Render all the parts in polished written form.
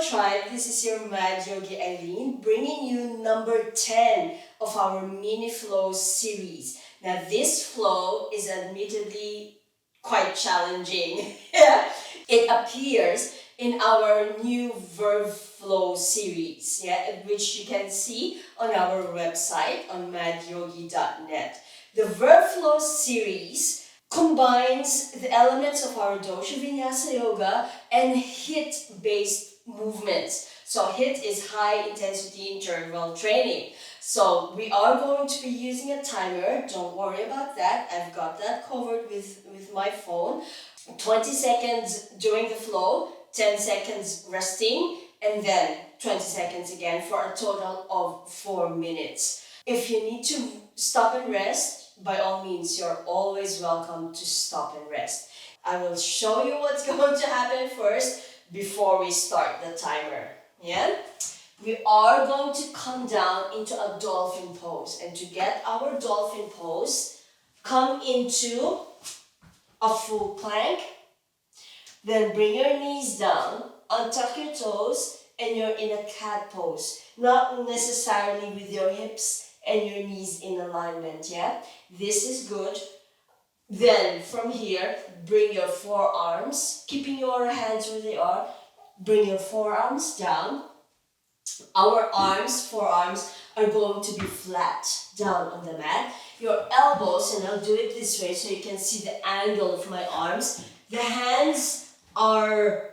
Tribe, this is your Mad Yogi Eileen, bringing you number 10 of our mini flows series. Now this flow is admittedly quite challenging. It appears in our new verb flow series, which you can see on our website on madyogi.net. The verb flow series combines the elements of our dosha vinyasa yoga and HIIT based movements. So HIIT is high intensity interval training. So we are going to be using a timer. Don't worry about that. I've got that covered with my phone. 20 seconds during the flow, 10 seconds resting, and then 20 seconds again for a total of 4 minutes. If you need to stop and rest, by all means, you're always welcome to stop and rest. I will show you what's going to happen first before we start the timer. We are going to come down into a dolphin pose. And to get our dolphin pose, come into a full plank. Then bring your knees down, untuck your toes, and you're in a cat pose. Not necessarily with your hips and your knees in alignment, This is good. Then from here, bring your forearms, keeping your hands where they are. Bring your forearms down. Our forearms are going to be flat down on the mat. Your elbows, and I'll do it this way so you can see the angle of my arms. The hands are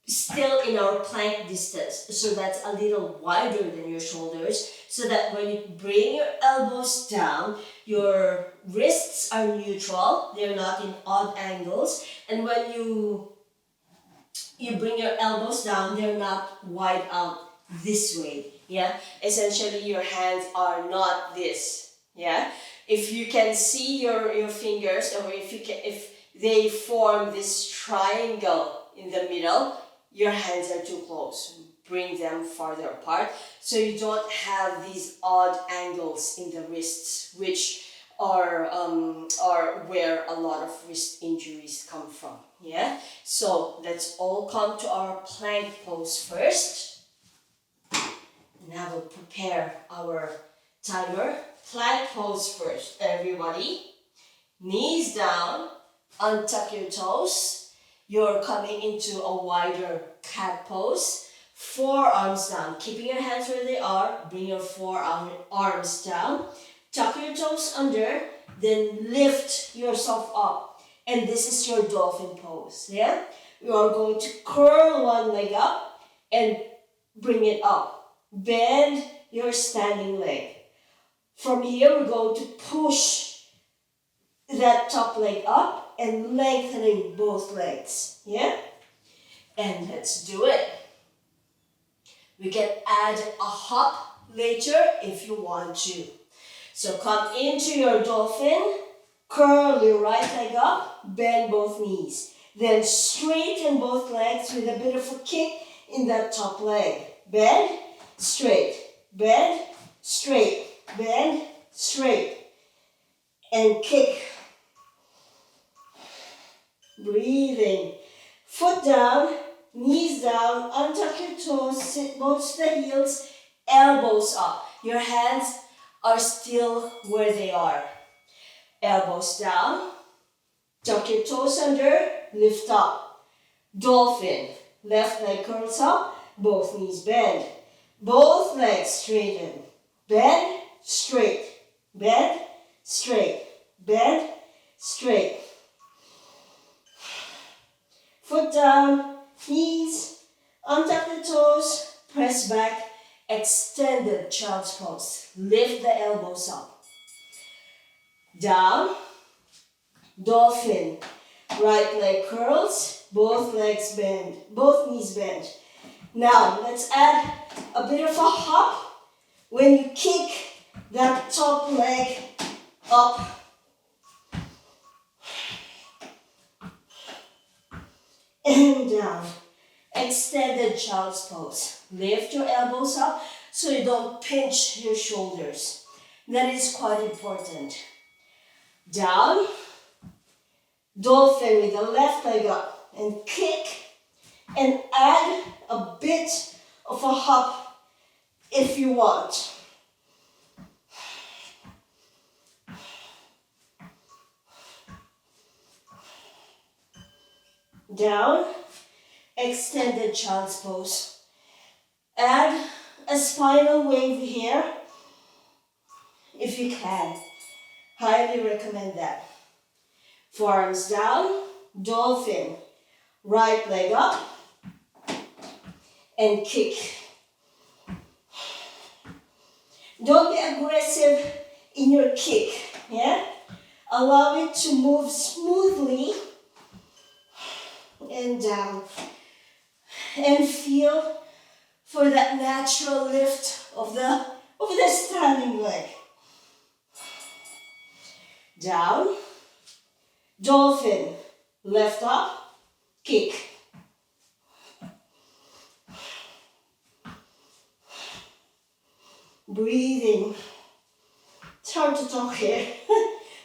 still in our plank distance, so that's a little wider than your shoulders, so that when you bring your elbows down, your wrists are neutral, they're not in odd angles, and when you bring your elbows down, they're not wide out this way, Essentially, your hands are not this, If you can see your fingers, or if they form this triangle in the middle, your hands are too close. Bring them farther apart so you don't have these odd angles in the wrists, which are where a lot of wrist injuries come from. So let's all come to our plank pose first. Now we'll prepare our timer. Plank pose first, everybody. Knees down, untuck your toes. You're coming into a wider cat pose. Forearms down, keeping your hands where they are. Bring your forearms down. Tuck your toes under, then lift yourself up. And this is your dolphin pose, You are going to curl one leg up and bring it up. Bend your standing leg. From here, we're going to push that top leg up and lengthening both legs, And let's do it. We can add a hop later if you want to. So come into your dolphin, curl your right leg up, bend both knees. Then straighten both legs with a bit of a kick in that top leg. Bend, straight, bend, straight, bend, straight, and kick. Breathing. Foot down, knees down, untuck your toes, sit both the heels, elbows up. Your hands are still where they are. Elbows down, tuck your toes under, lift up. Dolphin, left leg curls up, both knees bend. Both legs straighten. Bend, straight, bend, straight, bend, straight. Foot down, knees, untuck the toes, press back, extended child's pose. Lift the elbows up. Down, dolphin, right leg curls, both legs bend, both knees bend. Now, let's add a bit of a hop when you kick that top leg up. And down. Extended child's pose. Lift your elbows up so you don't pinch your shoulders. That is quite important. Down. Dolphin with the left leg up. And kick. And add a bit of a hop if you want. Down, extended child's pose. Add a spinal wave here if you can. Highly recommend that. Forearms down, dolphin. Right leg up and kick. Don't be aggressive in your kick, yeah? Allow it to move smoothly and down. And feel for that natural lift of the standing leg. Down, dolphin, left up, kick. Breathing. It's hard to talk here.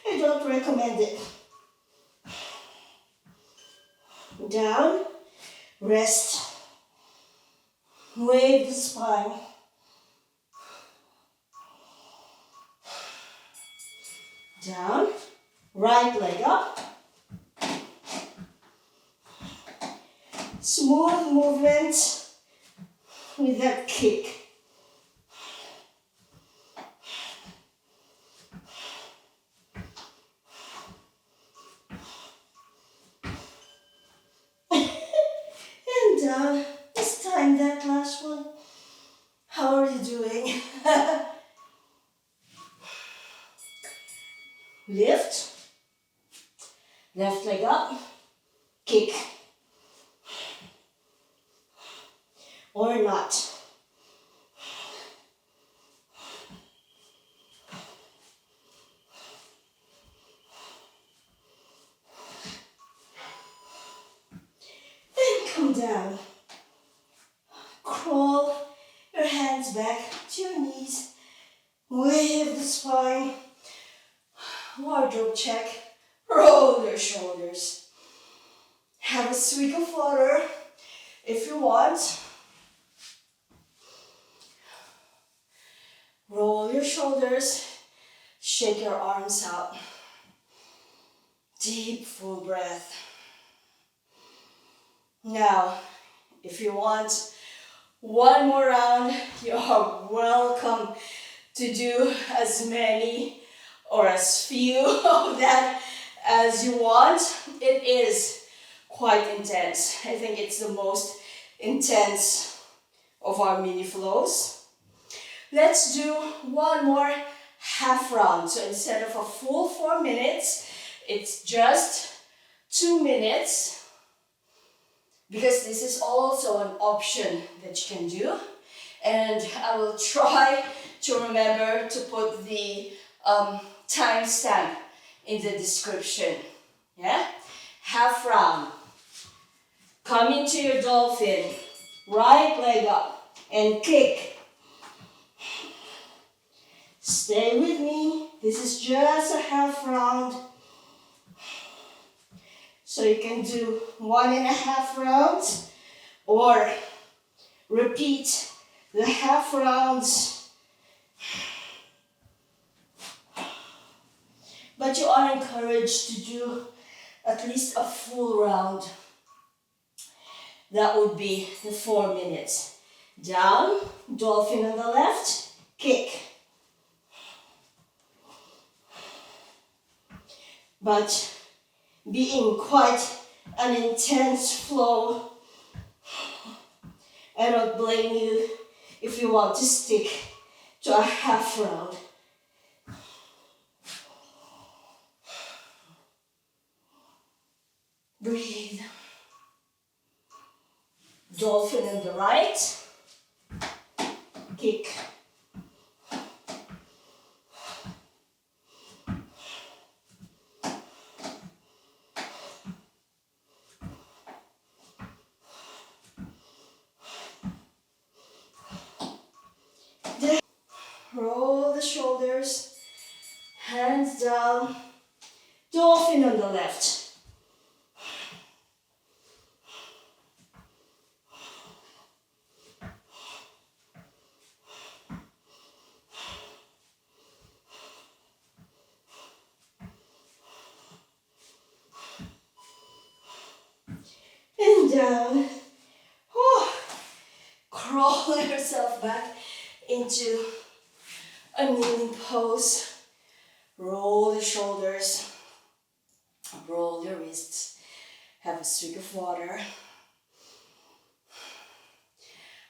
I don't recommend it. Down, rest. Wave the spine. Down, right leg up. Smooth movement with that kick. And this time that last one. How are you doing? Lift. Left leg up. Kick. Or not. And come down. Crawl your hands back to your knees. Wave the spine. Wardrobe check. Roll your shoulders. Have a swig of water if you want. Roll your shoulders. Shake your arms out. Deep, full breath. Now, if you want one more round, you are welcome to do as many or as few of that as you want. It is quite intense. I think it's the most intense of our mini flows. Let's do one more half round. So instead of a full 4 minutes, it's just 2 minutes, because this is also an option that you can do. And I will try to remember to put the timestamp in the description. Yeah? Half round. Come into your dolphin. Right leg up and kick. Stay with me. This is just a half round. So you can do 1.5 rounds or repeat the half rounds. But you are encouraged to do at least a full round. That would be the 4 minutes. Down, dolphin on the left, kick. But being quite an intense flow, I don't blame you if you want to stick to a half round. Breathe. Dolphin on the right, kick. Roll the shoulders, hands down, dolphin on the left. down. Whew. Crawl yourself back into a kneeling pose. Roll the shoulders, roll your wrists, have a swig of water.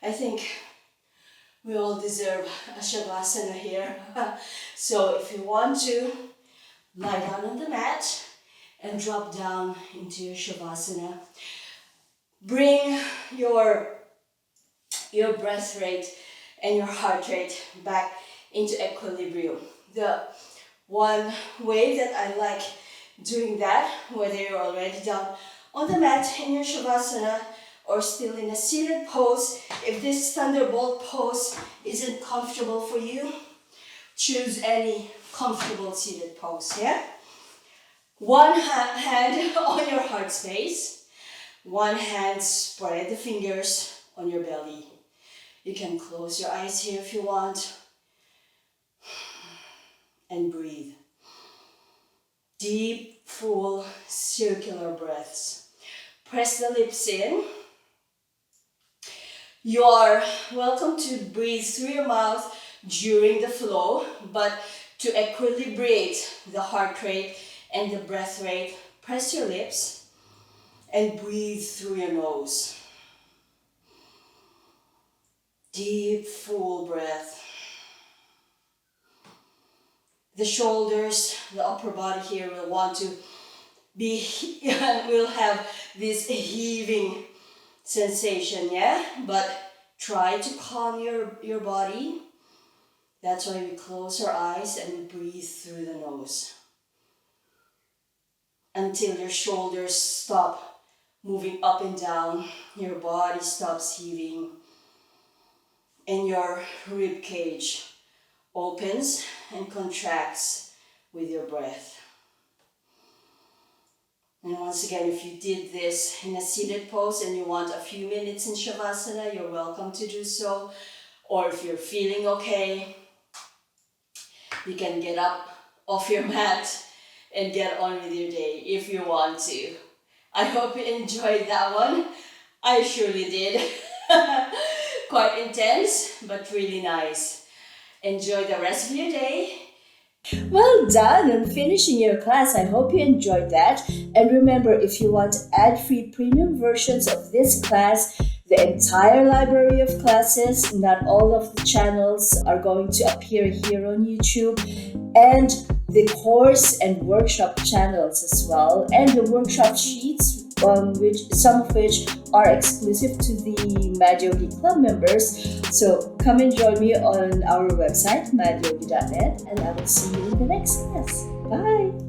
I think we all deserve a shavasana here. So if you want to, lie down on the mat and drop down into your shavasana. Bring your breath rate and your heart rate back into equilibrium. The one way that I like doing that, whether you're already down on the mat in your shavasana or still in a seated pose, if this thunderbolt pose isn't comfortable for you, choose any comfortable seated pose, yeah? One hand on your heart space, one hand spread the fingers on your belly. You can close your eyes here if you want. And breathe. Deep, full, circular breaths. Press the lips in. You are welcome to breathe through your mouth during the flow, but to equilibrate the heart rate and the breath rate, press your lips and breathe through your nose. Deep, full breath. The shoulders, the upper body here will want to be, will have this heaving sensation, yeah? But try to calm your body. That's why we close our eyes and we breathe through the nose. Until your shoulders stop moving up and down, your body stops heaving, and your rib cage opens and contracts with your breath. And once again, if you did this in a seated pose and you want a few minutes in Shavasana, you're welcome to do so. Or if you're feeling okay, you can get up off your mat and get on with your day if you want to. I hope you enjoyed that one. I surely did. Quite intense, but really nice. Enjoy the rest of your day. Well done on finishing your class. I hope you enjoyed that. And remember, if you want ad-free premium versions of this class, the entire library of classes, not all of the channels are going to appear here on YouTube, and the course and workshop channels as well, and the workshop sheets, some of which are exclusive to the Mad Yogi Club members. So come and join me on our website, madyogi.net, and I will see you in the next class. Bye!